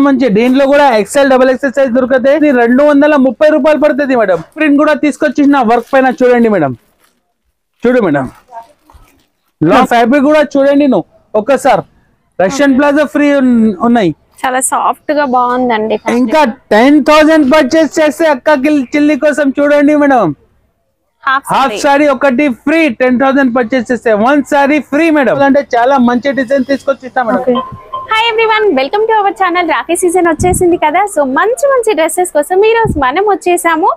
మంచి దీంట్లో కూడా ఎక్సెల్ డబుల్ ఎక్సెల్ సైజ్ దొరుకుతాయి. 230 రూపాయలు పడుతుంది మేడం. ప్రింట్ కూడా తీసుకొచ్చిన వర్క్ పైన చూడండి మేడం. చూడు మేడం, లా ఫ్యాబ్రిక్ కూడా చూడండి. నువ్వు ఒక్కసారి రష్యన్ ప్లాజా ఫ్రీ ఉన్నాయి. చాలా సాఫ్ట్ గా బాగుందండి. ఇంకా 10,000 పర్చేస్ చేస్తే అక్కకి చిల్లి కోసం చూడండి మేడం. హాఫ్ సారీ ఒకటి ఫ్రీ. 10,000 పర్చేస్ చేస్తే 1 సారీ ఫ్రీ మేడం. అంటే చాలా మంచి డిజైన్ తీసుకొచ్చిస్తా madam. Hi everyone, welcome to our channel. Rakhi season వచ్చేసింది కదా, సో మంచి మంచి డ్రెస్సెస్ కోసం ఈ రోజు మనం వచ్చేసాము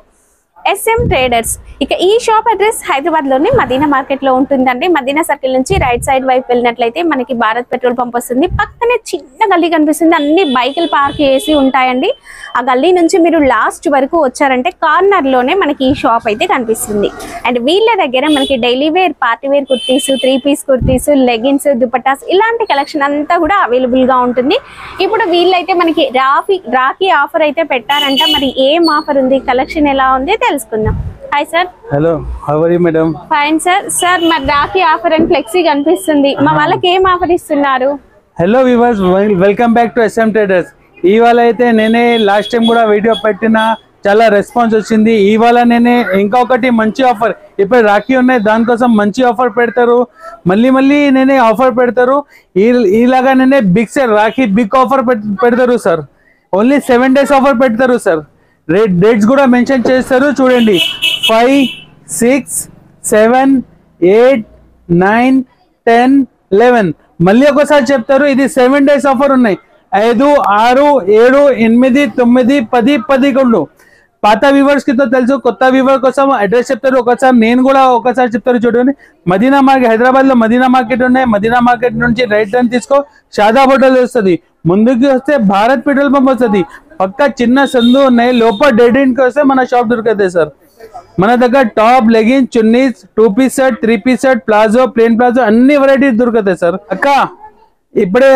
SM ట్రేడర్స్. ఇక ఈ షాప్ అడ్రస్ హైదరాబాద్ లోని మదీనా మార్కెట్ లో ఉంటుందండి. మదీనా సర్కిల్ నుంచి రైట్ సైడ్ వైపు వెళ్ళినట్లయితే మనకి భారత్ పెట్రోల్ పంప్ వస్తుంది. పక్కనే చిన్న గల్లీ కనిపిస్తుంది, అన్ని బైకులు పార్క్ చేసి ఉంటాయండి. ఆ గల్లీ నుంచి మీరు లాస్ట్ వరకు వచ్చారంటే కార్నర్ లోనే మనకి ఈ షాప్ అయితే కనిపిస్తుంది. అండ్ వీళ్ళ దగ్గర మనకి daily wear, party wear kurtis, 3 piece kurtis, leggings, dupattas ఇలాంటి కలెక్షన్ అంతా కూడా అవైలబుల్ గా ఉంటుంది. ఇప్పుడు వీళ్ళైతే మనకి రాఖీ ఆఫర్ అయితే పెట్టారంట. మరి ఏం ఆఫర్ ఉంది, కలెక్షన్ ఎలా ఉంది తెలుసుకుందాం. Hi sir. Hello, how are you madam? Fine sir. Sir మరి రాఖీ ఆఫర్ అని ఫ్లెక్సీ కనిపిస్తుంది, మా వాళ్ళకి ఏం ఆఫర్ ఇస్తున్నారు? Hello viewers, welcome back to SM traders. ఇవాళ అయితే నేనే లాస్ట్ టైం కూడా వీడియో పెట్టిన, చాలా రెస్పాన్స్ వచ్చింది. ఇవాళ నేనే ఇంకొకటి మంచి ఆఫర్, ఇప్పుడు రాఖీ ఉన్నాయి దానికోసం మంచి ఆఫర్ పెడతారు. మళ్ళీ నేనే ఆఫర్ పెడతారు. ఇలాగా నేనే big sir Rakhi big offer పెడతారు సార్. ఓన్లీ 7 days ఆఫర్ పెడతారు సార్. డేట్స్ కూడా మెన్షన్ చేస్తారు చూడండి. 5, 6, 7, 8, 9, 10, 11 మళ్ళీ ఒకసారి చెప్తారు. ఇది 7 days ఆఫర్ ఉన్నాయి. 5, 6, 7, 8, 9, 10, 11. పాత వ్యూవర్స్ కి తెలుసు, కొత్త వ్యూవర్ కోసం అడ్రస్ చెప్తారు. ఒకసారి నేను కూడా ఒకసారి చెప్తారు చూడండి. మదీనా మార్కెట్, హైదరాబాద్ లో మదీనా మార్కెట్ ఉన్నాయి. మదీనా మార్కెట్ నుంచి రైట్ టర్న్ తీసుకో, షాదాబ్ హోటల్ వస్తుంది. ముందుకు వస్తే భారత్ పెట్రోల్ పంప్ వస్తుంది. పక్క చిన్న సందు ఉన్నాయి, లోపల డెడ్ ఎండ్ కి వస్తే మన షాప్ దొరుకుతాయి సార్. మన దగ్గర top, leggings, chunnis, 2 piece set, 3 piece set, palazzo, plain palazzo అన్ని వెరైటీస్ దొరుకుతాయి సార్. అక్క ఇప్పుడే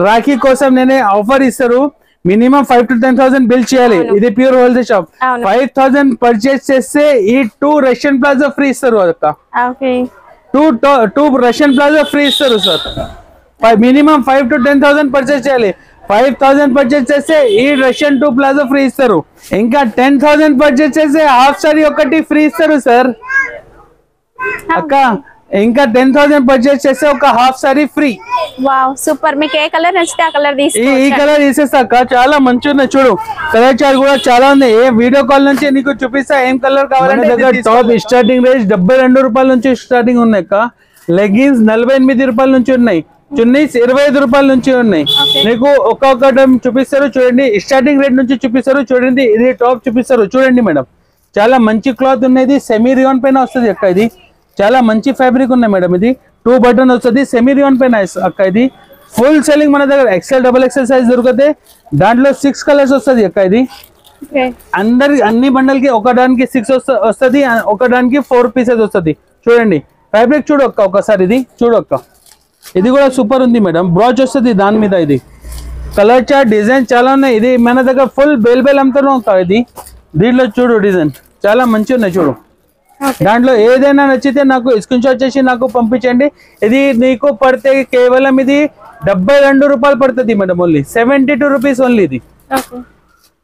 రాఖీ కోసం నేనే ఆఫర్ ఇస్తారు. మినిమం 5 to 10,000 బిల్ చేయాలి. ఇది ప్యూర్ హోల్సేల్ షాప్. 5,000 పర్చేస్ చేస్తే ఈ 2 రష్యన్ ప్లాజో ఫ్రీ ఇస్తారు అక్క. 2 రష్యన్ ప్లాజో ఫ్రీ ఇస్తారు సార్. మినిమం 5 to 10,000 పర్చేస్ చేయాలి. 5,000 పర్చేస్ చేస్తే ఈ రష్యన్ 2 ప్లాజో ఫ్రీ ఇస్తారు. ఇంకా 10,000 పర్చేస్ చేస్తే హాఫ్ సారీ ఒకటి ఫ్రీ ఇస్తారు సార్. అక్క ఇంకా 10,000 పర్చేస్ చేస్తే ఒక half sorry free. Wow, super. మీకు ఏ కలర్ నచ్చితే ఆ కలర్ తీసుకోవచ్చు. ఈ కలర్ తీసేస్తా అక్క, చాలా మంచి ఉన్నాయి. చూడు కలర్ చార్ట్ కూడా చాలా ఉంది. ఏ వీడియో కాల్ నుంచి నీకు చూపిస్తా ఏం కలర్ కావాలంటే. టాప్ స్టార్టింగ్ రేంజ్ 72 రూపాయల నుంచి స్టార్టింగ్ ఉన్నాయి అక్క. లెగిన్స్ 48 రూపాయల నుంచి ఉన్నాయి. చున్నీస్ 25 రూపాయల నుంచి ఉన్నాయి. నీకు ఒక్కొక్కటి చూపిస్తారు చూడండి. స్టార్టింగ్ రేట్ నుంచి చూపిస్తారు చూడండి. ఇది టాప్ చూపిస్తారు చూడండి మేడం. చాలా మంచి క్లాత్ ఉన్నది. సెమీ రియాన్ పైన వస్తుంది అక్క. ఇది చాలా మంచి ఫ్యాబ్రిక్ ఉన్నాయి మేడం. ఇది 2 బటన్ వస్తుంది, సెమీ రియాన్ పైన అక్క. ఇది ఫుల్ సెల్లింగ్ మన దగ్గర. ఎక్సెల్ డబుల్ ఎక్సెల్ సైజ్ దొరుకుతాయి. దాంట్లో 6 కలర్స్ వస్తుంది అక్క. ఇది అన్ని బండల్ కి ఒకదానికి 6 వస్తుంది, ఒకదానికి 4 పీసెస్ వస్తుంది. చూడండి ఫ్యాబ్రిక్ చూడు అక్క ఒకసారి. ఇది చూడు అక్క, ఇది కూడా సూపర్ ఉంది మేడం. బ్రాచ్ వస్తుంది దాని మీద. ఇది కలర్ చార్ట్ డిజైన్ చాలా ఉన్నాయి. ఇది మన దగ్గర ఫుల్ బేల్ అమ్ముతున్నాం అక్క. ఇది దీంట్లో చూడు డిజైన్ చాలా మంచి ఉన్నాయి. చూడు దాంట్లో ఏదైనా నచ్చితే నాకు స్క్రీన్ షాట్ చేసి నాకు పంపించండి. ఇది నీకు పడితే కేవలం ఇది 72 రూపాయలు పడుతుంది మేడం. ఓన్లీ 72 రూపీస్ ఓన్లీ ఇది.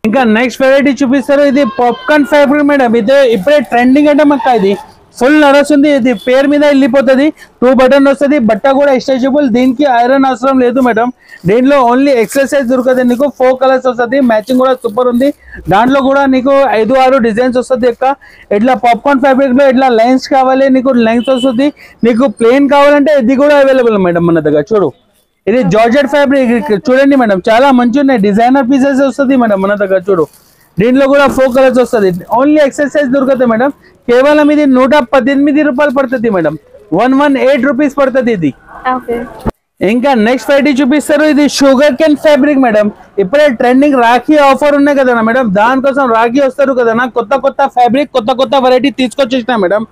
ఇంకా నెక్స్ట్ వెరైటీ చూపిస్తారు. ఇది పాప్కార్న్ ఫ్యాబ్రిక్ మేడం. ఇది ఇప్పుడే ట్రెండింగ్ అంటే అక్క. ఇది ఫుల్ నడుస్తుంది. ఇది పేరు మీద వెళ్ళిపోతుంది. 2 బటన్ వస్తుంది. బట్ట కూడా స్ట్రెచబుల్. దీనికి ఐరన్ అవసరం లేదు మేడం. దీంట్లో ఓన్లీ ఎక్సర్సైజ్ దొరుకుతుంది. నీకు 4 కలర్స్ వస్తుంది. మ్యాచింగ్ కూడా సూపర్ ఉంది. దాంట్లో కూడా నీకు 5, 6 డిజైన్స్ వస్తుంది అక్క. ఇట్లా పాప్కార్న్ ఫ్యాబ్రిక్ లో ఇట్లా లైన్స్ కావాలి నీకు, లెంగ్త్ వస్తుంది. నీకు ప్లేన్ కావాలంటే ఇది కూడా అవైలబుల్ మేడం మన దగ్గర. చూడు ఇది జార్జెట్ ఫ్యాబ్రిక్ చూడండి మేడం. చాలా మంచి ఉన్నాయి. డిజైనర్ పీసెస్ వస్తుంది మేడం మన దగ్గర. చూడు దీంట్లో కూడా 4 కలర్స్ వస్తుంది. ఓన్లీ ఎక్సర్సైజ్ దొరుకుతుంది మేడం. కేవలం ఇది 118 రూపాయలు పడుతుంది మేడం. 118 రూపీస్ పడుతుంది ఇది. ఇంకా నెక్స్ట్ వెరైటీ చూపిస్తారు. ఇది షుగర్ కేన్ ఫ్యాబ్రిక్ మేడం. ఇప్పుడే ట్రెండింగ్ రాఖీ ఆఫర్ ఉన్నాయి కదా మేడం. దానికోసం రాఖీ వస్తారు కదా, కొత్త ఫ్యాబ్రిక్, కొత్త వెరైటీ తీసుకొచ్చేసిన మేడం.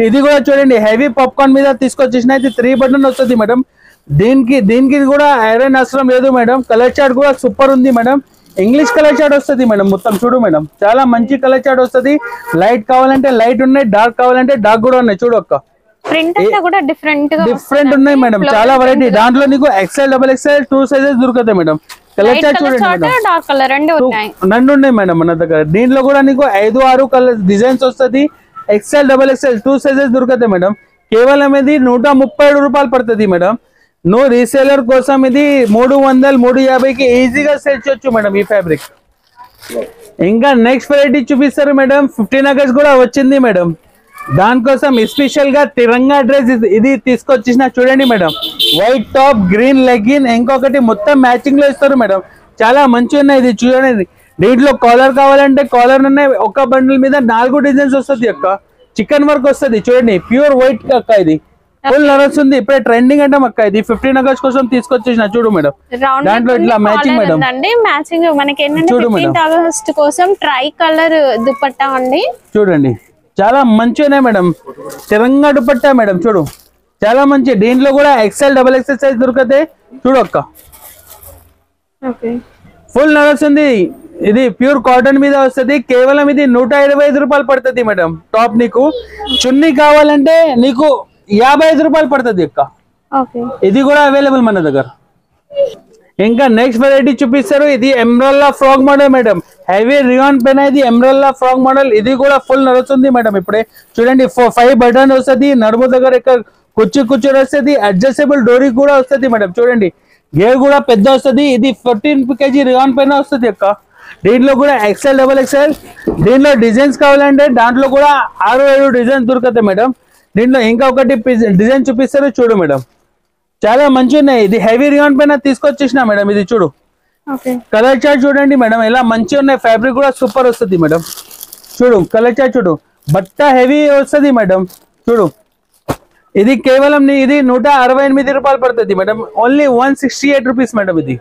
ఇది కూడా చూడండి హెవీ పాప్కార్న్ మీద తీసుకొచ్చేసిన. ఇది 3 బటన్ వస్తుంది మేడం. దీనికి కూడా ఐరన్ అవసరం లేదు మేడం. కలర్ చార్ట్ కూడా సూపర్ ఉంది మేడం. ఇంగ్లీష్ కలర్ చార్ట్ వస్తుంది మేడం. మొత్తం చూడు మేడం, చాలా మంచి కలర్ చార్ట్ వస్తుంది. లైట్ కావాలంటే లైట్ ఉన్నాయి, డార్క్ కావాలంటే డార్క్ కూడా ఉన్నాయి. చూడు అక్క, డిఫరెంట్ ఉన్నాయి మేడం. చాలా వెరైటీ. దాంట్లో నీకు ఎక్సెల్, డబుల్ ఎక్సెల్ 2 సైజెస్ దొరుకుతాయి మేడం. కలర్ చార్ట్ చూడండి మేడం, డార్క్ కలర్ రెండు ఉన్నాయి. రెండు ఉన్నాయి మేడం మన దగ్గర. దీంట్లో కూడా నీకు 5-6 కలర్ డిజైన్స్ వస్తుంది. ఎక్స్ఎల్ డబల్ ఎక్స్ఎల్ 2 సైజెస్ దొరుకుతాయి మేడం. కేవలం ఇది 137 రూపాయలు పడుతుంది మేడం. నో రీసేలర్ కోసం ఇది 300-350కి ఈజీగా సేల్ చేయొచ్చు మేడం ఈ ఫ్యాబ్రిక్. ఇంకా నెక్స్ట్ వెరైటీ చూపిస్తారు మేడం. 15 ఆగస్ట్ కూడా వచ్చింది మేడం. దానికోసం స్పెషల్ గా తిరంగా డ్రెస్ ఇది తీసుకొచ్చిన చూడండి madam. White top, green legging, ఇంకొకటి మొత్తం మ్యాచింగ్ లో ఇస్తారు మేడం. చాలా మంచిగా ఉన్నాయి. ఇది చూడండి. దీంట్లో కాలర్ కావాలంటే కాలర్ ఉన్నాయి. ఒక బండిల్ మీద 4 డిజైన్స్ వస్తుంది అక్క. చికెన్ వర్క్ వస్తుంది చూడండి. ప్యూర్ వైట్ అక్క. ఇది ఫుల్ నడుస్తుంది. ఇప్పుడే ట్రెండింగ్ అంటే అక్క. ఇది 15 ఆగస్ట్ కోసం తీసుకొచ్చేసిన చూడు మేడం. దాంట్లో ఇట్లా మ్యాచింగ్ మేడం. మ్యాచింగ్ మనకి ఏంటంటే 15 ఆగస్ట్ కోసం ట్రై కలర్ దుపట్టా అండి. చూడండి చాలా మంచిగా మేడం. తిరంగా దుపట్టా మేడం. చూడు చాలా మంచి. దీంట్లో కూడా ఎక్స్ఎల్ డబల్ ఎక్స్ఎల్ సైజ్ దొరుకుతాయి చూడు అక్క. ఫుల్ నడుస్తుంది. ఇది ప్యూర్ కాటన్ మీద వస్తుంది. కేవలం ఇది 125 రూపాయలు పడుతుంది మేడం. టాప్ నీకు చున్నీ కావాలంటే నీకు 55 రూపాయలు పడుతుంది అక్క. ఇది కూడా అవైలబుల్ మన దగ్గర. ఇంకా నెక్స్ట్ వెరైటీ చూపిస్తారు. ఇది umbrella frock model madam. Heavy rayon పైన ఇది ఎంబ్రెల్లా ఫ్రాక్ మోడల్. ఇది కూడా ఫుల్ నడుస్తుంది మేడం. ఇప్పుడే చూడండి 5 బటన్ వస్తుంది. నడుము దగ్గర ఇక్కడ కుచ్చు వస్తుంది. అడ్జస్టబుల్ డోరీ కూడా వస్తుంది మేడం. చూడండి గేర్ కూడా పెద్ద వస్తుంది. ఇది 14 kg రియాన్ పైన వస్తుంది అక్క. దీంట్లో కూడా ఎక్స్ఎల్ డబల్ ఎక్స్ఎల్. దీంట్లో డిజైన్స్ కావాలంటే దాంట్లో కూడా 6-7 డిజైన్స్ దొరుకుతాయి మేడం. దీంట్లో ఇంకా ఒకటి డిజైన్ చూపిస్తారు చూడు మేడం. చాలా మంచిగా ఉన్నాయి. ఇది హెవీ రియాన్ పైన తీసుకొచ్చేసిన మేడం. ఇది చూడు కలర్ చార్ట్ చూడండి మేడం. ఇలా మంచిగా ఉన్నాయి. ఫ్యాబ్రిక్ కూడా సూపర్ వస్తుంది మేడం. చూడు కలర్ చార్ట్ చూడు. బట్ట హెవీ వస్తుంది మేడం. చూడు ఇది కేవలం ఇది 168 రూపాయలు పడుతుంది మేడం. ఓన్లీ 168 రూపీస్ మేడం ఇది.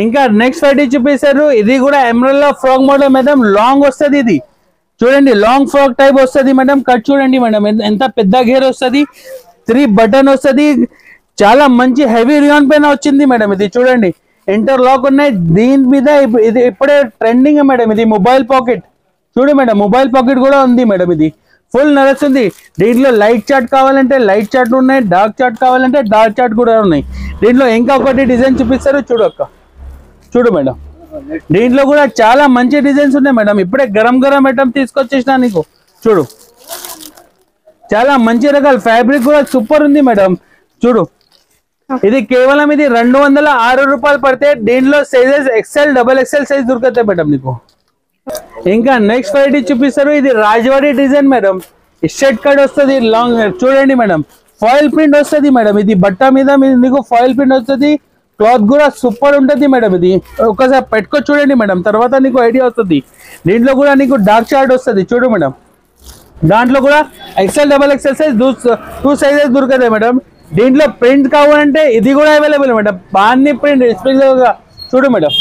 ఇంకా నెక్స్ట్ వెరైటీ చూపిస్తారు. ఇది కూడా umbrella frock model madam. Long వస్తుంది. ఇది చూడండి లాంగ్ ఫ్రాక్ టైప్ వస్తుంది మేడం. కట్ చూడండి మేడం ఎంత పెద్ద గేర్ వస్తుంది. 3 బటన్ వస్తుంది. చాలా మంచి హెవీ రియాన్ పైన వచ్చింది మేడం. ఇది చూడండి ఇంటర్ లాక్ ఉన్నాయి. దీని మీద ఇది ఇప్పుడే ట్రెండింగ్ మేడం. ఇది మొబైల్ పాకెట్ చూడు మేడం. మొబైల్ పాకెట్ కూడా ఉంది మేడం. ఇది ఫుల్ నడుస్తుంది. దీంట్లో లైట్ చార్ట్ కావాలంటే లైట్ చార్ట్ ఉన్నాయి. డార్క్ చార్ట్ కావాలంటే డార్క్ చార్ట్ కూడా ఉన్నాయి. దీంట్లో ఇంకా ఒకటి డిజైన్ చూపిస్తారు చూడు అక్క. చూడు మేడం దీంట్లో కూడా చాలా మంచి డిజైన్స్ ఉన్నాయి మేడం. ఇప్పుడే గరం ఐటమ్ తీసుకొచ్చేసిన నీకు. చూడు చాలా మంచి రకాల ఫ్యాబ్రిక్ కూడా సూపర్ ఉంది మేడం. చూడు ఇది కేవలం ఇది 206 రూపాయలు పడితే దీంట్లో sizes XL double XL size దొరుకుతాయి మేడం నీకు. ఇంకా నెక్స్ట్ వెరైటీ చూపిస్తారు. ఇది Rajawadi design madam. Shirt cut వస్తుంది లాంగ్. చూడండి మేడం ఫాయిల్ ప్రింట్ వస్తుంది మేడం. ఇది బట్ట మీద నీకు ఫాయిల్ ప్రింట్ వస్తుంది. క్లాత్ కూడా సూపర్ ఉంటుంది మేడం. ఇది ఒకసారి పెట్టుకో చూడండి మేడం. తర్వాత నీకు ఐడియా వస్తుంది. దీంట్లో కూడా నీకు డార్క్ చార్ట్ వస్తుంది చూడు మేడం. దాంట్లో కూడా XL double XL size 2 sizes దొరుకుతాయి మేడం. దీంట్లో ప్రింట్ కావాలంటే ఇది కూడా అవైలబుల్ మేడం. బాన్ని ప్రింట్ స్పెషల్గా చూడు మేడం.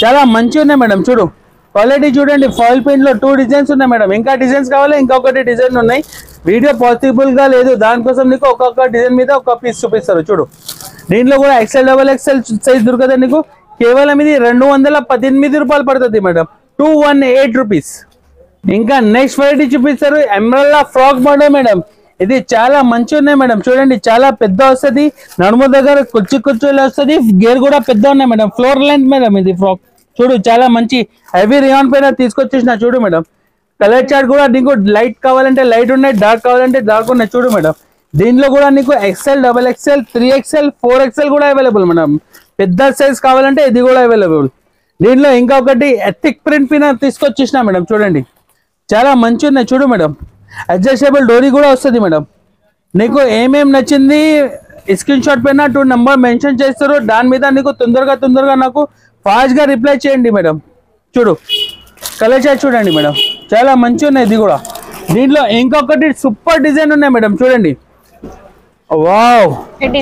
చాలా మంచిగా ఉన్నాయి మేడం. చూడు క్వాలిటీ చూడండి. ఫాయిల్ ప్రింట్ లో 2 డిజైన్స్ ఉన్నాయి మేడం. ఇంకా డిజైన్స్ కావాలి ఇంకొకటి డిజైన్ ఉన్నాయి. వీడియో పాసిబుల్ గా లేదు. దానికోసం నీకు ఒక్కొక్క డిజైన్ మీద ఒక పీస్ చూపిస్తారు చూడు. దీంట్లో కూడా ఎక్స్ఎల్ డబల్ ఎక్స్ఎల్ సైజ్ దొరుకుతుంది నీకు. కేవలం ఇది 218 రూపాయలు పడుతుంది మేడం. 218 రూపీస్. ఇంకా నెక్స్ట్ వెరైటీ చూపిస్తారు. Umbrella frock model madam. ఇది చాలా మంచిగా ఉన్నాయి మేడం. చూడండి చాలా పెద్ద వస్తుంది. నడుము దగ్గర కుచ్చులు వస్తుంది. గేర్ కూడా పెద్ద ఉన్నాయి మేడం. ఫ్లోర్ లెంత్ మేడం ఇది ఫ్రాక్. చూడు చాలా మంచి హెవీ రియాన్ పైన తీసుకొచ్చేసిన చూడు మేడం. కలర్ చార్ట్ కూడా నీకు లైట్ కావాలంటే లైట్ ఉన్నాయి. డార్క్ కావాలంటే డార్క్ ఉన్నాయి చూడు మేడం. దీంట్లో కూడా నీకు XL double XL 3XL 4XL కూడా అవైలబుల్ మేడం. పెద్ద సైజ్ కావాలంటే ఇది కూడా అవైలబుల్. దీంట్లో ఇంకా ఒకటి ఎథిక్ ప్రింట్ పైన తీసుకొచ్చేసిన మేడం. చూడండి చాలా మంచి ఉన్నాయి చూడు మేడం. అడ్జస్టబుల్ డోరీ కూడా వస్తుంది మేడం. నీకు ఏమేమి నచ్చింది స్క్రీన్ షాట్ పైన 2 నెంబర్ మెన్షన్ చేస్తారు. దాని మీద నీకు తొందరగా నాకు ఫాస్ట్ గా రిప్లై చేయండి మేడం. చూడు కలర్ చార్ట్ చూడండి మేడం. చాలా మంచిగా ఉన్నాయి. ఇది కూడా దీంట్లో ఇంకొకటి సూపర్ డిజైన్ ఉన్నాయి మేడం. చూడండి వావ్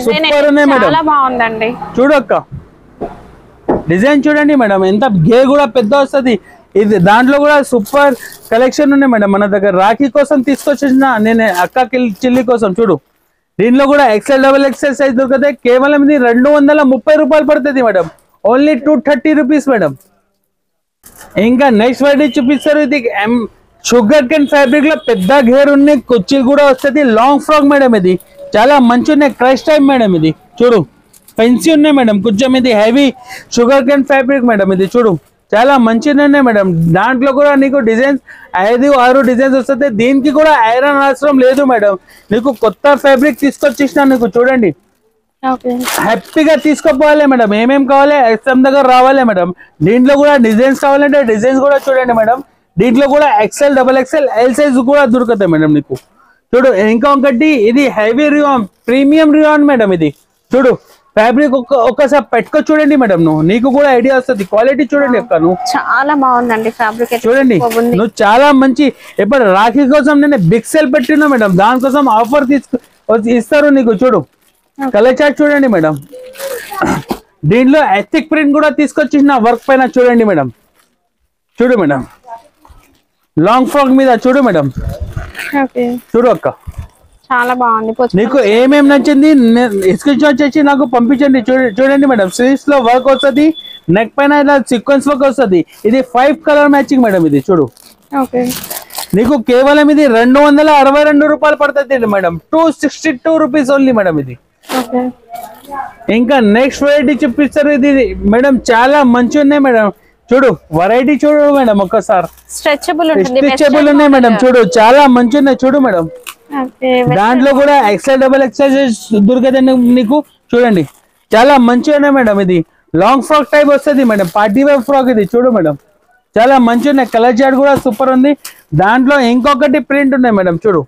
సూపర్ ఉన్నాయి మేడం. చాలా బాగుందండి. చూడు అక్క డిజైన్ చూడండి మేడం. ఎంత గేర్ కూడా పెద్ద వస్తుంది. ఇది దాంట్లో కూడా సూపర్ కలెక్షన్ ఉన్నాయి మేడం. మన దగ్గర రాఖీ కోసం తీసుకొచ్చేసిన నేను అక్క చిల్లి కోసం. చూడు దీంట్లో కూడా ఎక్స్ఎల్ డబల్ ఎక్స్ఎల్ సైజ్ దొరుకుతాయి. కేవలం ఇది 230 రూపాయలు పడుతుంది మేడం. Only 230 rupees madam. ఇంకా నెక్స్ట్ వెరైటీ చూపిస్తారు. ఇది షుగర్ కేన్ ఫ్యాబ్రిక్ లో పెద్ద గేర్ ఉన్నాయి. కుర్చీలు కూడా వస్తుంది. Long frock madam. ఇది చాలా మంచి ఉన్నాయి. Crush type madam. ఇది చూడు ఫెన్సీ ఉన్నాయి మేడం. కొంచెం ఇది heavy sugar cane fabric madam. ఇది చూడు చాలా మంచిగా ఉన్నాయి మేడం. దాంట్లో కూడా నీకు డిజైన్స్ 5-6 డిజైన్స్ వస్తుంది. దీనికి కూడా ఐరన్ అవసరం లేదు మేడం. నీకు కొత్త ఫ్యాబ్రిక్ తీసుకొచ్చేసిన నీకు చూడండి హ్యాపీగా తీసుకోపోవాలి మేడం. ఏమేమి కావాలి ఎస్ఎం దగ్గర రావాలి మేడం. దీంట్లో కూడా డిజైన్స్ కావాలంటే డిజైన్స్ కూడా చూడండి మేడం. దీంట్లో కూడా XL, XXL, L సైజ్ కూడా దొరుకుతాయి మేడం నీకు. చూడు ఇంకా ఒకటి ఇది heavy rayon, premium rayon madam. ఇది చూడు ఫ్యాబ్రిక్ ఒక్కసారి పెట్టుకో చూడండి మేడం. నీకు కూడా ఐడియా వస్తుంది. క్వాలిటీ చూడండి అక్క నువ్వు చాలా బాగుందండి ఫ్యాబ్రిక్ చూడండి. నువ్వు చాలా మంచి ఇప్పుడు రాఖీ కోసం నేను బిగ్ సేల్ పెట్టినా మేడం. దానికోసం ఆఫర్ ఇస్తారు నీకు. చూడు కలర్ చార్ట్ చూడండి మేడం. దీంట్లో ఎథిక్ ప్రింట్ కూడా తీసుకొచ్చిన వర్క్ పైన చూడండి మేడం. చూడు మేడం లాంగ్ ఫ్రాక్ మీద చూడు మేడం. చూడు అక్క చాలా బాగుంది. నీకు ఏమేమి నచ్చింది స్క్రీన్ షాట్ చేసి నాకు పంపించండి. చూడండి మేడం స్లీవ్స్ లో వర్క్ వస్తుంది, నెక్ పైన ఇలా సీక్వెన్స్ వర్క్ వస్తుంది. ఇది 5 కలర్ మ్యాచింగ్ మేడం. ఇది చూడు నీకు కేవలం ఇది 262 రూపాయలు పడుతుంది మేడం. 262 rupees only madam. ఇది ఇంకా నెక్స్ట్ వెరైటీ చూపిస్తారు. ఇది మేడం చాలా మంచి ఉన్నాయి మేడం. చూడు వెరైటీ చూడు మేడం. ఒక్కసారి స్ట్రెచబుల్ ఉన్నాయి మేడం. చూడు చాలా మంచి ఉన్నాయి. చూడు మేడం దాంట్లో కూడా XL, XXL దొరుకుతుంది నీకు. చూడండి చాలా మంచిగా ఉన్నాయి మేడం. ఇది లాంగ్ ఫ్రాక్ టైప్ వస్తుంది మేడం. పార్టీ వేర్ ఫ్రాక్ ఇది చూడు మేడం. చాలా మంచిగా ఉన్నాయి. కలర్ చార్ట్ కూడా సూపర్ ఉంది. దాంట్లో ఇంకొకటి ప్రింట్ ఉన్నాయి మేడం. చూడు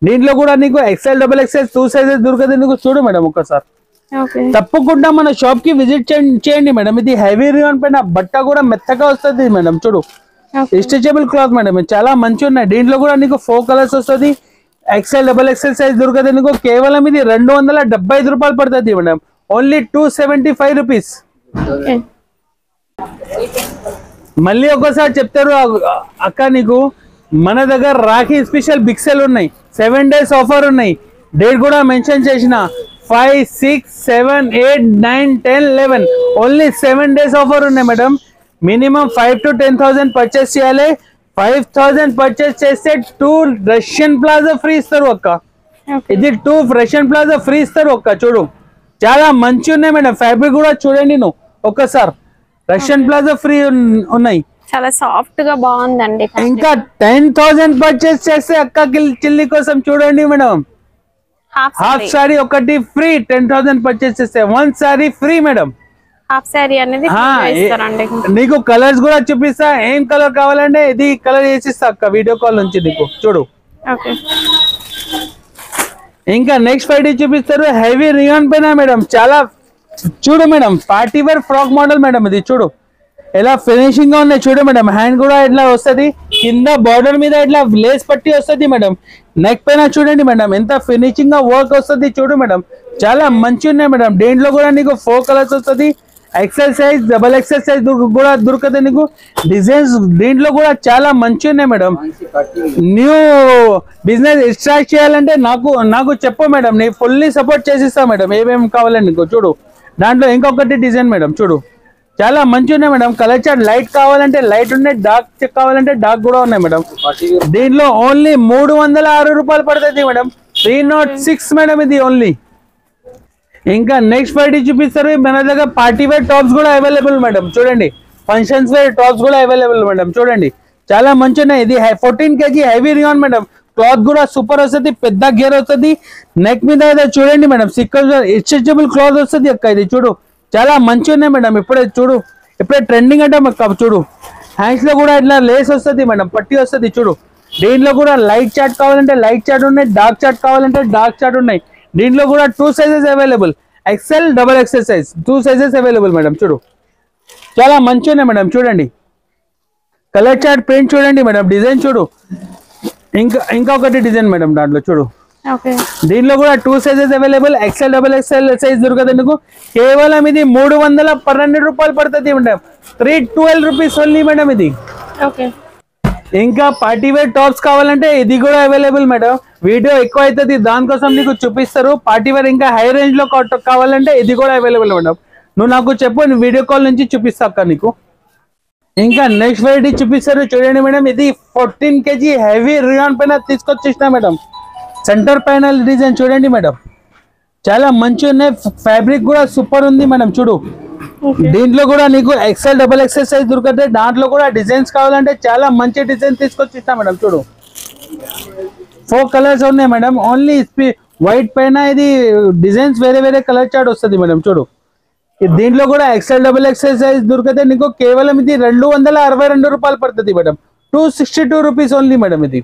దీంట్లో కూడా నీకు XL, XXL 2 సైజెస్ దొరుకుతుంది నీకు. చూడు మేడం ఒక్కసారి తప్పకుండా మన షాప్ కి విజిట్ చేయండి మేడం. ఇది హెవీ రియాన్ పైన బట్ట కూడా మెత్తగా వస్తుంది మేడం. చూడు స్ట్రెచబుల్ క్లాత్ మేడం. చాలా మంచిగా ఉన్నాయి. దీంట్లో కూడా నీకు 4 కలర్స్ వస్తుంది. XL, XXL సైజ్ దొరుకుతుంది నీకు. కేవలం ఇది 275 రూపాయలు పడుతుంది మేడం. Only 275 rupees. మళ్ళీ ఒకసారి చెప్తారు అక్క నీకు మన దగ్గర రాఖీ స్పెషల్ బిగ్ సేల్ ఉన్నాయి. 7 days ఆఫర్ ఉన్నాయి. డేట్ కూడా మెన్షన్ చేసిన 5, 6, 7, 8, 9, 10, 11 ఓన్లీ 7 days ఆఫర్ ఉన్నాయి మేడం. మినిమం 5 to 10,000 పర్చేస్ చేయాలి. 5,000 పర్చేస్ చేస్తే 2 రష్యన్ ప్లాజా ఫ్రీ ఇస్తారు అక్క. ఇది 2 రష్యన్ ప్లాజా ఫ్రీ ఇస్తారు అక్క. చూడు చాలా మంచి ఉన్నాయి మేడం. ఫ్యాబ్రిక్ కూడా చూడండి నువ్వు ఒక్కసారి. రష్యన్ ప్లాజా ఫ్రీ ఉన్నాయి. చాలా సాఫ్ట్ గా బాగుందండి. ఇంకా 10,000 పర్చేస్ చేస్తే అక్క చిల్లి కోసం చూడండి మేడం. హాఫ్ సారీ ఒకటి ఫ్రీ. 10,000 పర్చేస్ చేస్తే 1 sari free madam. Half sorry అనేది నీకు కలర్స్ కూడా చూపిస్తా. ఏం కలర్ కావాలంటే ఇది కలర్ వేసిస్తా అక్క వీడియో కాల్ నుంచి నీకు. చూడు ఇంకా నెక్స్ట్ వెరైటీ చూపిస్తారు. హెవీ రియాన్ పైన మేడం. చాలా చూడు madam party wear frock model madam. ఇది చూడు ఎలా ఫినిషింగ్ గా ఉన్నాయి. చూడు మేడం హ్యాండ్ కూడా ఇట్లా వస్తుంది. కింద బార్డర్ మీద ఇట్లా లేస్ పట్టి వస్తుంది మేడం. నెక్ పైన చూడండి మేడం ఎంత ఫినిషింగ్ గా వర్క్ వస్తుంది. చూడు మేడం చాలా మంచి ఉన్నాయి మేడం. దీంట్లో కూడా నీకు 4 కలర్స్ వస్తుంది. XL సైజ్, XXL సైజ్ కూడా దొరుకుతుంది నీకు. డిజైన్స్ దీంట్లో కూడా చాలా మంచి ఉన్నాయి మేడం. న్యూ బిజినెస్ స్టార్ట్ చేయాలంటే నాకు చెప్పు మేడం. నేను ఫుల్లీ సపోర్ట్ చేసిస్తా మేడం. ఏమేమి కావాలని నీకు. చూడు దాంట్లో ఇంకొకటి డిజైన్ మేడం. చూడు చాలా మంచి ఉన్నాయి మేడం. కలర్ చార్ట్ లైట్ కావాలంటే లైట్ ఉన్నాయి, డార్క్ కావాలంటే డార్క్ కూడా ఉన్నాయి మేడం. దీంట్లో ఓన్లీ 306 రూపాయలు పడుతుంది మేడం. 306 మేడం ఇది ఓన్లీ. ఇంకా నెక్స్ట్ వెరైటీ చూపిస్తారు. మన దగ్గర పార్టీ వేర్ టాప్స్ కూడా అవైలబుల్ మేడం. చూడండి ఫంక్షన్స్ వేర్ టాప్స్ కూడా అవైలబుల్ మేడం. చూడండి చాలా మంచి ఉన్నాయి. ఇది 14 kg heavy rayon madam. Cloth కూడా సూపర్ వస్తుంది. పెద్ద గేర్ వస్తుంది. నెక్ మీద చూడండి మేడం స్ట్రెచబుల్ క్లాత్ వస్తుంది అక్క. ఇది చూడు చాలా మంచి ఉన్నాయి మేడం. ఇప్పుడే చూడు ఇప్పుడే ట్రెండింగ్ అంటే చూడు హ్యాండ్స్ లో కూడా ఇట్లా లేస్ వస్తుంది మేడం. పట్టి వస్తుంది. చూడు దీంట్లో కూడా లైట్ చార్ట్ కావాలంటే లైట్ చార్ట్ ఉన్నాయి, డార్క్ చార్ట్ కావాలంటే డార్క్ చార్ట్ ఉన్నాయి. దీంట్లో కూడా 2 sizes available. XL, XXL size 2 sizes available madam. చూడు చాలా మంచి ఉన్నాయి మేడం. చూడండి కలర్ చార్ట్ ప్రింట్ చూడండి మేడం. డిజైన్ చూడు ఇంకొకటి డిజైన్ మేడం. దాంట్లో చూడు దీంట్లో కూడా 2 sizes available. XL, XXL size దొరకదు నీకు. కేవలం ఇది 312 రూపాయలు పడుతుంది మేడం. 312 రూపీస్ ఓన్లీ మేడం ఇది. ఇంకా పార్టీ వేర్ టాప్స్ కావాలంటే ఇది కూడా అవైలబుల్ మేడం. వీడియో ఎక్కువ అవుతుంది దానికోసం నీకు చూపిస్తారు. పార్టీ వేర్ ఇంకా హై రేంజ్ లో కావాలంటే ఇది కూడా అవైలబుల్ మేడం. నువ్వు నాకు చెప్పు వీడియో కాల్ నుంచి చూపిస్తా అక్క నీకు. ఇంకా నెక్స్ట్ వెరైటీ చూపిస్తారు. చూడండి మేడం ఇది 14 kg హెవీ రియాన్ పైన తీసుకొచ్చేసిన మేడం. సెంటర్ ప్యానల్ డిజైన్ చూడండి మేడం. చాలా మంచి ఉన్నాయి, ఫ్యాబ్రిక్ కూడా సూపర్ ఉంది మేడం. చూడు దీంట్లో కూడా నీకు ఎక్సెల్ డబల్ ఎక్సెల్ సైజ్ దొరుకుతాయి. దాంట్లో కూడా డిజైన్స్ కావాలంటే చాలా మంచి డిజైన్ తీసుకొచ్చి ఇస్తా మేడం. చూడు 4 కలర్స్ ఉన్నాయి మేడం. ఓన్లీ వైట్ పైన ఇది డిజైన్స్ వేరే వేరే కలర్ చార్ట్ వస్తుంది మేడం. చూడు దీంట్లో కూడా ఎక్సెల్ డబల్ ఎక్సెల్ సైజ్ దొరికితే నీకు కేవలం ఇది 262 రూపాయలు పడుతుంది మేడం. 262 రూపీస్ ఓన్లీ మేడం ఇది.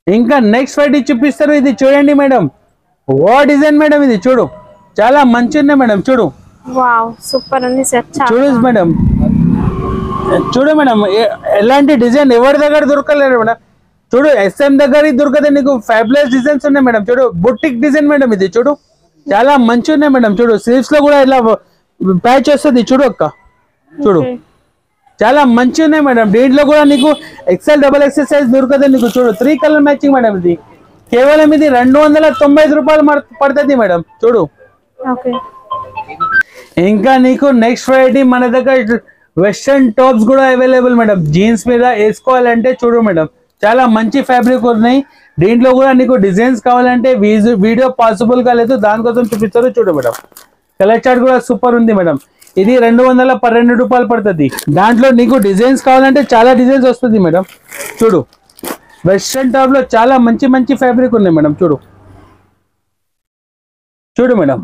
ఇంకా నెక్స్ట్ వెరైటీ చూపిస్తారు. ఇది చూడండి మేడం, వా డిజైన్ మేడం. ఇది చూడు చాలా మంచి ఉన్నాయి మేడం. చూడు వావ్ సూపర్ ఉంది సార్. చూడు మేడం, చూడు మేడం ఎలాంటి డిజైన్ ఎవరి దగ్గర దొరకలేదు మేడం. చూడు SM దగ్గర దొరకదే నీకు ఫ్యాబులస్ డిజైన్స్ ఉన్నాయి మేడం. చూడు బుటిక్ డిజైన్ మేడం. ఇది చూడు చాలా మంచి ఉన్నాయి మేడం. చూడు స్లీవ్స్ లో కూడా ఇలా ప్యాచ్ వస్తుంది. చూడు అక్క, చూడు చాలా మంచి ఉన్నాయి మేడం. దీంట్లో కూడా నీకు ఎక్సెల్ డబల్ ఎక్సెల్ సైజ్ దొరకదే నీకు. చూడు 3 కలర్ మ్యాచింగ్ మేడం. ఇది కేవలం ఇది 295 రూపాయలు పడుతుంది మేడం. చూడు ఇంకా నీకు నెక్స్ట్ వెరైటీ మన దగ్గర వెస్ట్రన్ టాప్స్ కూడా అవైలబుల్ మేడం. జీన్స్ మీద వేసుకోవాలంటే చూడు మేడం చాలా మంచి ఫ్యాబ్రిక్ ఉన్నాయి. దీంట్లో కూడా నీకు డిజైన్స్ కావాలంటే వీడియో పాసిబుల్ గా లేదు, దానికోసం చూపిస్తారు. చూడు మేడం కలర్ చార్ట్ కూడా సూపర్ ఉంది మేడం. ఇది 212 రూపాయలు పడుతుంది. దాంట్లో నీకు డిజైన్స్ కావాలంటే చాలా డిజైన్స్ వస్తుంది మేడం. చూడు వెస్ట్రన్ టాప్ లో చాలా మంచి మంచి ఫ్యాబ్రిక్ ఉన్నాయి మేడం. చూడు చూడు మేడం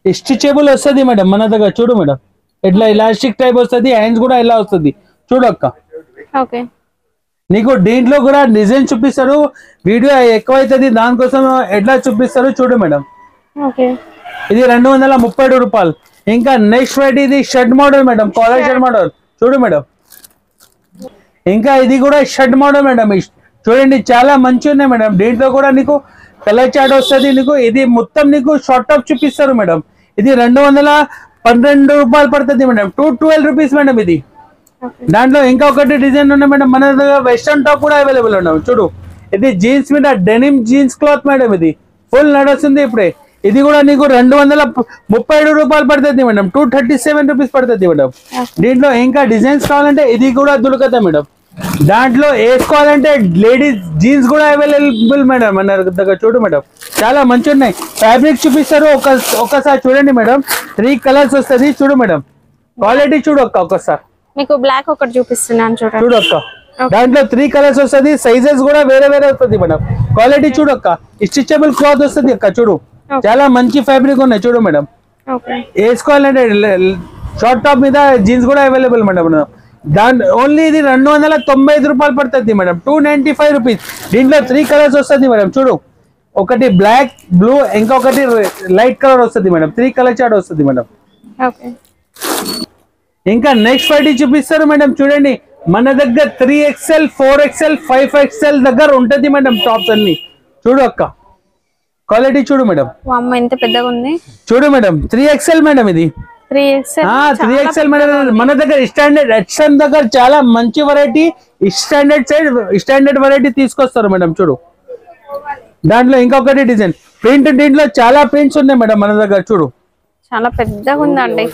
స్టిచబుల్ వస్తుంది మేడం మన దగ్గర. చూడు మేడం ఇట్లా ఇలాస్టిక్ టైప్ వస్తుంది, హ్యాండ్స్ కూడా ఇలా వస్తుంది. చూడు అక్క నీకు దీంట్లో కూడా డిజైన్ చూపిస్తారు, వీడియో ఎక్కువ అవుతుంది, దానికోసం ఎట్లా చూపిస్తారు. చూడు మేడం ఇది 237 రూపాయలు. ఇంకా నెక్స్ట్ వెరైటీ ఇది shirt model madam, collar shirt model. చూడు మేడం ఇంకా ఇది కూడా షర్ట్ మోడల్ మేడం. చూడండి చాలా మంచి ఉన్నాయి మేడం. దీంట్లో కూడా నీకు కలర్ చార్ట్ వస్తుంది నీకు. ఇది మొత్తం నీకు షార్ట్ టాప్ చూపిస్తారు మేడం. ఇది 212 రూపాయలు పడుతుంది మేడం. 212 రూపీస్ మేడం ఇది. దాంట్లో ఇంకా ఒకటి డిజైన్ ఉన్నాయి మేడం. మన దగ్గర వెస్ట్రన్ టాప్ కూడా అవైలబుల్ ఉన్నాయి. చూడు ఇది జీన్స్ మీద డెనిమ్ జీన్స్ క్లాత్ మేడం. ఇది ఫుల్ నడుస్తుంది ఇప్పుడే. ఇది కూడా నీకు 237 రూపాయలు పడుతుంది మేడం. 237 రూపీస్ పడుతుంది మేడం. దీంట్లో ఇంకా డిజైన్స్ కావాలంటే ఇది కూడా దొరుకుతాయి మేడం. దాంట్లో వేసుకోవాలంటే లేడీస్ జీన్స్ కూడా అవైలబుల్ మేడం మన దగ్గర. చూడు మేడం చాలా మంచి ఉన్నాయి. ఫ్యాబ్రిక్ చూపిస్తారు ఒకసారి చూడండి మేడం. 3 కలర్స్ వస్తుంది. చూడు మేడం క్వాలిటీ చూడు అక్క. ఒకసారి మీకు బ్లాక్ ఒకటి చూపిస్తున్నాను చూడండి. చూడు అక్క దాంట్లో 3 కలర్స్ వస్తుంది. సైజెస్ కూడా వేరే వేరే వస్తుంది మేడం. క్వాలిటీ చూడు అక్క. స్టిచబుల్ క్లాత్ వస్తుంది అక్క. చూడు చాలా మంచి ఫ్యాబ్రిక్ ఉన్నాయి. చూడు మేడం వేసుకోవాలంటే షార్ట్ టాప్ మీద జీన్స్ కూడా అవైలబుల్ మేడం. ఓన్లీ ఇది 295 రూపాయలు పడుతుంది మేడం. 295 రూపీస్. దీంట్లో 3 కలర్స్ వస్తుంది మేడం. చూడు ఒకటి బ్లాక్ బ్లూ ఇంకొకటి లైట్ కలర్ వస్తుంది మేడం. 3 కలర్ చార్ట్ వస్తుంది మేడం. ఇంకా నెక్స్ట్ వెరైటీ చూపిస్తారు మేడం. చూడండి మన దగ్గర 3XL 4XL 5XL దగ్గర ఉంటది మేడం టాప్స్ అన్ని. చూడు అక్క క్వాలిటీ చూడు మేడం. ఎంత పెద్దగా ఉంది. చూడు మేడం 3XL మేడం. ఇది 3XL మేడం. మన దగ్గర స్టాండర్డ్ HM దగ్గర చాలా మంచి వెరైటీ స్టాండర్డ్ వెరైటీ తీసుకొస్తారు మేడం. చూడు దాంట్లో ఇంకొకటి డిజైన్ ప్రింట్. దీంట్లో చాలా ప్రింట్స్ ఉన్నాయి మేడం మన దగ్గర. చూడు చాలా పెద్దగా ఉందండి.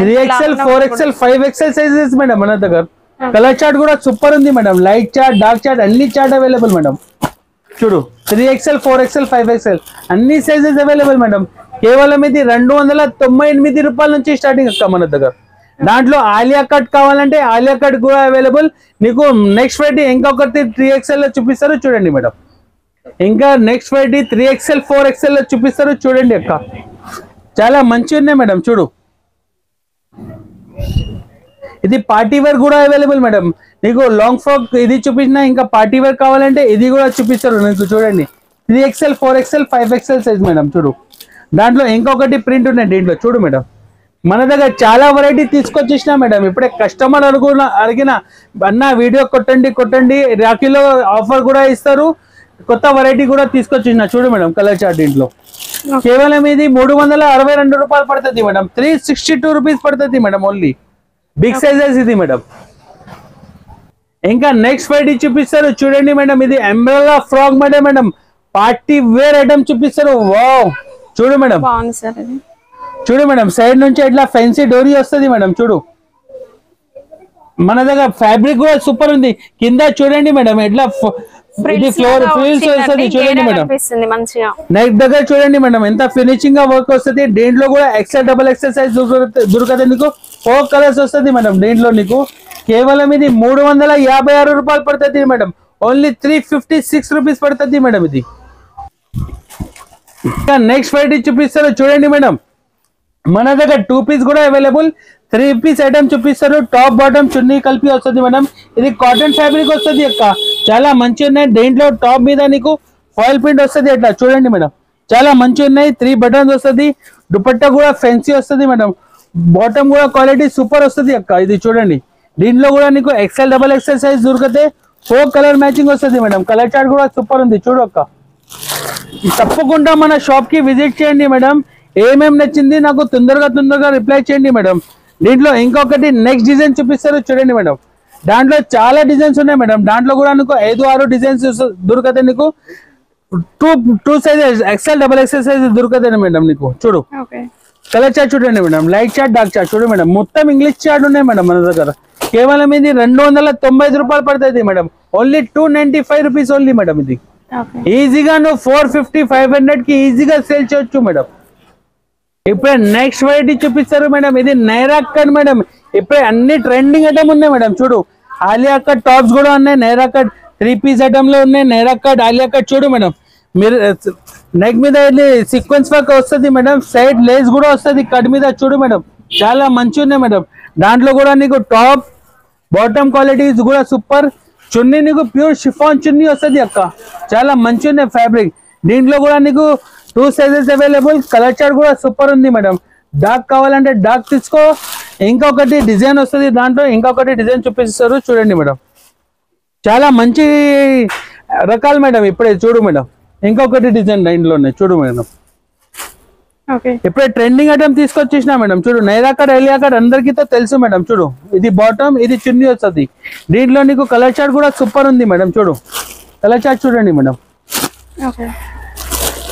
3XL 4XL 5XL sizes madam మన దగ్గర. కలర్ చార్ట్ కూడా సూపర్ ఉంది madam. Light chart dark chart అన్ని చార్ట్ అవైలబుల్ మేడం. చూడు 3XL 4XL 5XL అన్ని సైజెస్ అవైలబుల్ మేడం. కేవలం ఇది 298 రూపాయల నుంచి స్టార్టింగ్ అక్క మన దగ్గర. దాంట్లో ఆలియా కట్ కావాలంటే ఆలియా కట్ కూడా అవైలబుల్ నీకు. నెక్స్ట్ వెరైటీ ఇంకొకటి 3XL లో చూపిస్తారు. చూడండి మేడం ఇంకా నెక్స్ట్ వెరైటీ 3XL 4XL లో చూపిస్తారు. చూడండి అక్క చాలా మంచి ఉన్నాయి మేడం. చూడు ఇది పార్టీ వేర్ కూడా అవైలబుల్ మేడం. నీకు లాంగ్ ఫ్రాక్ ఇది చూపించినా ఇంకా పార్టీ వేర్ కావాలంటే ఇది కూడా చూపిస్తారు నీకు. చూడండి 3XL 4XL 5XL size madam. చూడు దాంట్లో ఇంకొకటి ప్రింట్ ఉన్నాయి దీంట్లో. చూడు మేడం మన దగ్గర చాలా వెరైటీ తీసుకొచ్చేసినా మేడం. ఇప్పుడే కస్టమర్ అడిగిన అన్న వీడియో కొట్టండి రాఖీలో ఆఫర్ కూడా ఇస్తారు. కొత్త వెరైటీ కూడా తీసుకొచ్చేసిన. చూడు మేడం కలర్ చార్ట్. దీంట్లో కేవలం ఇది 362 రూపాయలు పడుతుంది మేడం. 362 రూపీస్ పడుతుంది మేడం ఓన్లీ. బిగ్ సైజెస్ ఇది మేడం. ఇంకా నెక్స్ట్ వెరైటీ చూపిస్తారు. చూడండి మేడం ఇది umbrella frock madam. Party wear item చూపిస్తారు. వావ్ చూడు మేడం. చూడు మేడం సైడ్ నుంచి ఇట్లా ఫ్యాన్సీ డోరీ వస్తుంది మేడం. చూడు మన దగ్గర ఫ్యాబ్రిక్ కూడా సూపర్ ఉంది. కింద చూడండి మేడం ఎట్లా ఇది ఫ్లోర్ ఫీల్స్ వస్తుంది చూడండి మేడం. మంచిగా నెక్ దగ్గర చూడండి మేడం ఎంత ఫినిషింగ్ గా వర్క్ వస్తుంది. దీంట్లో కూడా ఎక్సెల్ డబుల్ ఎక్సెల్ సైజ్ దొరకదు నీకు. 4 కలర్స్ వస్తుంది మేడం. దీంట్లో నీకు కేవలం ఇది 356 రూపాయలు పడుతుంది మేడం. ఓన్లీ 356 రూపీస్ పడుతుంది మేడం ఇది. ఇంకా నెక్స్ట్ వెరైటీ చూపిస్తారు చూడండి మేడం. మన దగ్గర 2 పీస్ కూడా అవైలబుల్, 3 పీస్ ఐటమ్ చూపిస్తారు. టాప్ బాటమ్ చున్నీ కలిపి వస్తుంది మేడం. ఇది కాటన్ ఫ్యాబ్రిక్ వస్తుంది అక్క, చాలా మంచి ఉన్నాయి. దీంట్లో టాప్ మీద నీకు ఫాయిల్ ప్రింట్ వస్తుంది అట్లా చూడండి మేడం, చాలా మంచి ఉన్నాయి. 3 బటన్స్ వస్తుంది. దుపట్టా కూడా ఫెన్సీ వస్తుంది మేడం. బాటమ్ కూడా క్వాలిటీ సూపర్ వస్తుంది అక్క. ఇది చూడండి, దీంట్లో కూడా నీకు ఎక్సెల్ డబల్ ఎక్సెల్ సైజ్ దొరికితే 4 కలర్ మ్యాచింగ్ వస్తుంది మేడం. కలర్ చార్ట్ కూడా సూపర్ ఉంది చూడు అక్క. తప్పకుండా మన షాప్ కి విజిట్ చేయండి మేడం. ఏమేమి నచ్చింది నాకు తొందరగా రిప్లై చేయండి మేడం. దీంట్లో ఇంకొకటి నెక్స్ట్ డిజైన్ చూపిస్తారు చూడండి మేడం. దాంట్లో చాలా డిజైన్స్ ఉన్నాయి మేడం. దాంట్లో కూడా నీకు 5-6 డిజైన్స్ దొరుకుతాయి నీకు. 2 sizes XL double XL size దొరుకుతాయి మేడం నీకు. చూడు కలర్ చార్ట్ చూడండి madam, light chart dark chart చూడు మేడం. మొత్తం ఇంగ్లీష్ చార్ట్ ఉన్నాయి మేడం మన దగ్గర. కేవలం ఇది 295 రూపాయలు పడుతుంది madam. Only 295 rupees only madam. ఇది ఈజీగా నువ్వు 450-500 కి ఈజీగా సేల్ చేయొచ్చు మేడం. ఇప్పుడే నెక్స్ట్ వెరైటీ చూపిస్తారు మేడం. ఇది నైరా కట్ మేడం. ఇప్పుడే అన్ని ట్రెండింగ్ ఐటమ్ ఉన్నాయి మేడం. చూడు ఆలియా కట్ టాప్స్ కూడా ఉన్నాయి. నైరా కట్ 3 పీస్ ఐటమ్ లో ఉన్నాయి. నైరా కట్ ఆలియా కట్ చూడు మేడం. మీరు నెక్ మీద సీక్వెన్స్ వర్క్ వస్తుంది మేడం. సైడ్ లేస్ కూడా వస్తుంది కట్ మీద చూడు మేడం, చాలా మంచి ఉన్నాయి మేడం. దాంట్లో కూడా నీకు టాప్ బాటమ్ క్వాలిటీ కూడా సూపర్. చున్నీ నీకు ప్యూర్ షిఫాన్ చున్నీ వస్తుంది అక్క, చాలా మంచి ఉన్నాయి ఫ్యాబ్రిక్. దీంట్లో కూడా నీకు 2 సైజెస్ అవైలబుల్. కలర్ చార్ట్ కూడా సూపర్ ఉంది మేడం. డార్క్ కావాలంటే డార్క్ తీసుకో. ఇంకొకటి డిజైన్ వస్తుంది దాంట్లో, ఇంకొకటి డిజైన్ చూపిస్తారు చూడండి మేడం. చాలా మంచి రకాలు మేడం. ఇప్పుడే చూడు మేడం, ఇంకొకటి డిజైన్ దీంట్లోనే చూడు మేడం. ఇప్పుడే ట్రెండింగ్ ఐటమ్ తీసుకొచ్చేసిన మేడం. చూడు నైరా కట్ ఎలియా కట్ అందరికీ తెలుసు మేడం. చూడు ఇది బాటమ్, ఇది చున్నీ వస్తుంది. దీంట్లో నీకు కలర్ చార్ట్ కూడా సూపర్ ఉంది మేడం. చూడు కలర్ చార్ట్ చూడండి మేడం.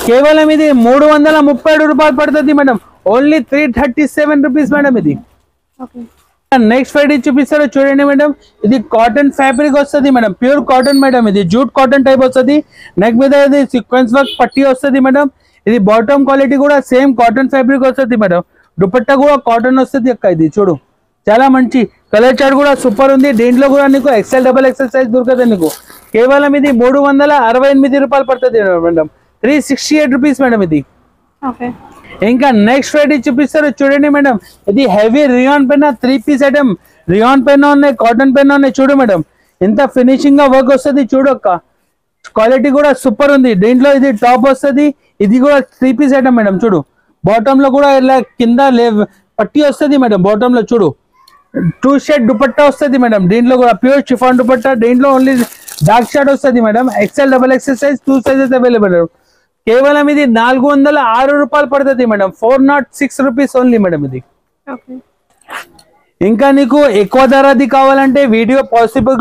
కేవలం ఇది 337 రూపాయలు పడుతుంది మేడం. Only 337 rupees madam. ఇది నెక్స్ట్ వెరైటీ చూపిస్తారు చూడండి మేడం. ఇది కాటన్ ఫ్యాబ్రిక్ వస్తుంది మేడం, ప్యూర్ కాటన్ మేడం. ఇది జూట్ కాటన్ టైప్ వస్తుంది. నెక్ మీద ఇది సీక్వెన్స్ వర్క్ పట్టీ వస్తుంది మేడం. ఇది బాటమ్ క్వాలిటీ కూడా సేమ్ కాటన్ ఫ్యాబ్రిక్ వస్తుంది మేడం. దుపట్టా కూడా కాటన్ వస్తుంది అక్క. ఇది చూడు చాలా మంచి. కలర్ చార్ట్ కూడా సూపర్ ఉంది. దీంట్లో కూడా నీకు ఎక్సెల్ డబల్ ఎక్సెల్ సైజ్ దొరుకుతుంది నీకు. కేవలం ఇది 368 రూపాయలు పడుతుంది మేడం. 368 రూపీస్ మేడం ఇది. ఇంకా నెక్స్ట్ వెరైటీ చూపిస్తారు చూడండి మేడం. ఇది heavy rayon pen 3 piece item. Rayon pen ఉన్నాయి, కాటన్ పెన్ ఉన్నాయి చూడు మేడం. ఎంత ఫినిషింగ్ గా వర్క్ వస్తుంది చూడు అక్క. క్వాలిటీ కూడా సూపర్ ఉంది. దీంట్లో ఇది టాప్ వస్తుంది. ఇది కూడా 3 పీస్ ఐటమ్ మేడం. చూడు బాటమ్ లో కూడా ఇలా కింద పట్టీ వస్తుంది మేడం. బాటమ్ లో చూడు 2 షేడ్ దుపట్టా వస్తుంది మేడం. దీంట్లో కూడా ప్యూర్ షిఫాన్ దుపట్టా. దీంట్లో ఓన్లీ డార్క్ షాడ్ వస్తుంది madam. XL double XL size 2 sizes available. కేవలం ఇది 406 రూపాయలు పడుతుంది మేడం. 406 రూపీస్ ఓన్లీ మేడం ఇది. ఇంకా నీకు ఎక్కువ ధరది కావాలంటే వీడియో పాసిబుల్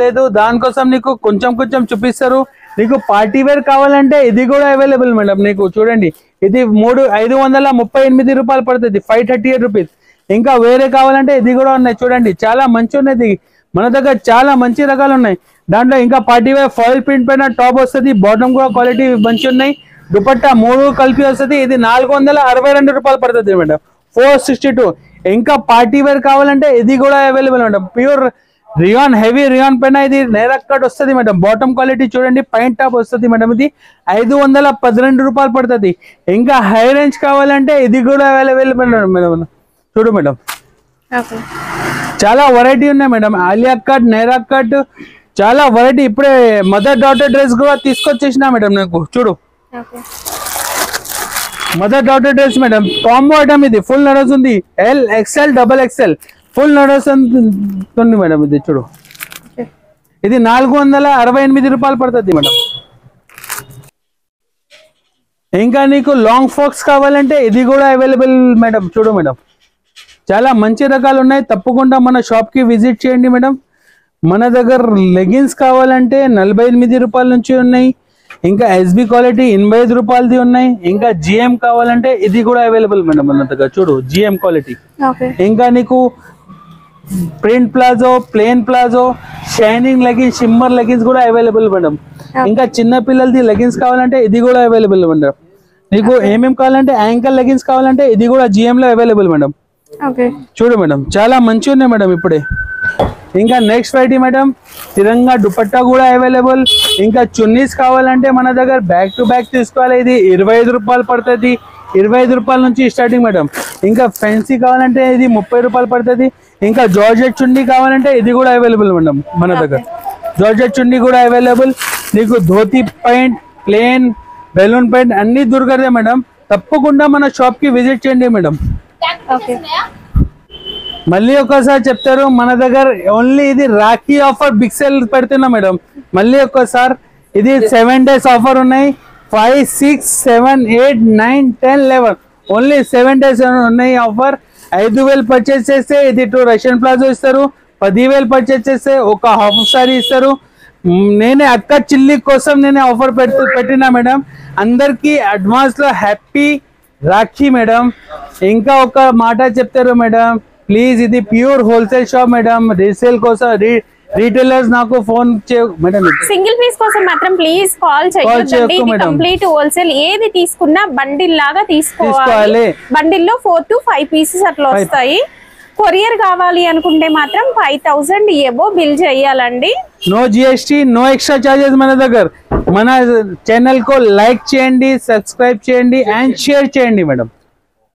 లేదు, దానికోసం నీకు కొంచెం చూపిస్తారు. నీకు పార్టీ వేర్ కావాలంటే ఇది కూడా అవైలబుల్ మేడం. నీకు చూడండి ఇది 538 రూపాయలు పడుతుంది, 538 రూపీస్. ఇంకా వేరే కావాలంటే ఇది కూడా ఉన్నాయి చూడండి, చాలా మంచి ఉన్నది. మన దగ్గర చాలా మంచి రకాలు ఉన్నాయి. దాంట్లో ఇంకా పార్టీ వేర్ ఫాయిల్ ప్రింట్ పైన టాప్ వస్తుంది. బాటమ్ కూడా క్వాలిటీ మంచి ఉన్నాయి. దుపట్టా 3 కలిపి వస్తుంది. ఇది 462 రూపాయలు పడుతుంది మేడం. 462. ఇంకా పార్టీ వేర్ కావాలంటే ఇది కూడా available madam. Pure rayon heavy rayon పైన ఇది నైరా కట్ వస్తుంది మేడం. బాటమ్ క్వాలిటీ చూడండి, పైన టాప్ వస్తుంది మేడం. ఇది 512 రూపాయలు పడుతుంది. ఇంకా హై రేంజ్ కావాలంటే ఇది కూడా అవైలబుల్ మేడం. చూడు మేడం చాలా వెరైటీ ఉన్నాయి madam. Alia cut, Naira cut, చాలా వెరైటీ. ఇప్పుడే మదర్ డాటర్ డ్రెస్ కూడా తీసుకొచ్చేసిన మేడం. నాకు చూడు mother daughter dress madam. Combo item ఇది ఫుల్ నడుస్తుంది. L XL double XL full నడుస్తుంది మేడం. ఇది చూడు ఇది 468 రూపాయలు పడుతుంది మేడం. ఇంకా నీకు లాంగ్ ఫ్రాక్స్ కావాలంటే ఇది కూడా అవైలబుల్ మేడం. చూడు మేడం చాలా మంచి రకాలు ఉన్నాయి. తప్పకుండా మన షాప్ కి విజిట్ చేయండి మేడం. మన దగ్గర లెగిన్స్ కావాలంటే 48 రూపాయల నుంచి ఉన్నాయి. ఇంకా ఎస్బి క్వాలిటీ 85 రూపాయలది ఉన్నాయి. ఇంకా జిఎం కావాలంటే ఇది కూడా అవైలబుల్ మేడం మన దగ్గర. చూడు జిఎం క్వాలిటీ. ఇంకా నీకు print palazzo, plain palazzo, shining leggings, shimmer leggings కూడా అవైలబుల్ మేడం. ఇంకా చిన్న పిల్లలది లెగిన్స్ కావాలంటే ఇది కూడా అవైలబుల్ మేడం. నీకు ఏమేమి కావాలంటే యాంకల్ లెగిన్స్ కావాలంటే ఇది కూడా GM లో అవైలబుల్ మేడం. చూడు మేడం చాలా మంచి ఉన్నాయి మేడం ఇప్పుడే. ఇంకా నెక్స్ట్ వెరైటీ మేడం తిరంగా దుపట్టా కూడా అవైలబుల్. ఇంకా చున్నీస్ కావాలంటే మన దగ్గర బ్యాక్ టు బ్యాక్ తీసుకోవాలి. ఇది 25 రూపాయలు పడుతుంది. 25 రూపాయల నుంచి స్టార్టింగ్ మేడం. ఇంకా ఫ్యాన్సీ కావాలంటే ఇది 30 రూపాయలు పడుతుంది. ఇంకా జార్జెట్ చున్నీ కావాలంటే ఇది కూడా అవైలబుల్ మేడం మన దగ్గర. జార్జెట్ చున్నీ కూడా అవైలబుల్. నీకు dhoti pant, plain, balloon pant అన్ని దొరకదే మేడం. తప్పకుండా మన షాప్ కి విజిట్ చేయండి మేడం. మళ్ళీ ఒకసారి చెప్తారు మన దగ్గర ఓన్లీ ఇది రాఖీ ఆఫర్ బిగ్ సేల్ పెడుతున్నా మేడం. మళ్ళీ ఒక్కసారి ఇది 7 days ఆఫర్ ఉన్నాయి. 5, 6, 7, 8, 9, 10, 11 ఓన్లీ 7 days ఉన్నాయి ఆఫర్. 5,000 పర్చేస్ చేస్తే ఇది 2 రష్యన్ ప్లాజో ఇస్తారు. 10,000 పర్చేస్ చేస్తే ఒక హాఫ్ సారీ ఇస్తారు. నేనే అక్క చిల్లి కోసం నేను ఆఫర్ పెట్టినా మేడం. అందరికి అడ్వాన్స్ లో హ్యాపీ రాఖీ మేడం. ఇంకా ఒక మాట చెప్తారు మేడం, ప్లీజ్ ఇది pure wholesale shop madam. Resale కోసం రీటైలర్స్ నాకు ఫోన్ మేడం. సింగిల్ పీస్ కోసం మాత్రం ప్లీజ్ కాల్ చేయొద్దండి. ఇది కంప్లీట్ హోల్సేల్. ఏది తీసుకున్నా బండిల్ లాగా తీసుకోవాలి. బండిల్లో 4 to 5 pieces అట్లా వస్తాయి. కొరియర్ కావాలి అనుకుంటే మాత్రం 5,000 ఎబో బిల్ చేయాలండి. No GST, no extra charges మన దగ్గర. మన ఛానల్ को లైక్ చేయండి, సబ్స్క్రైబ్ చేయండి అండ్ షేర్ చేయండి మేడం.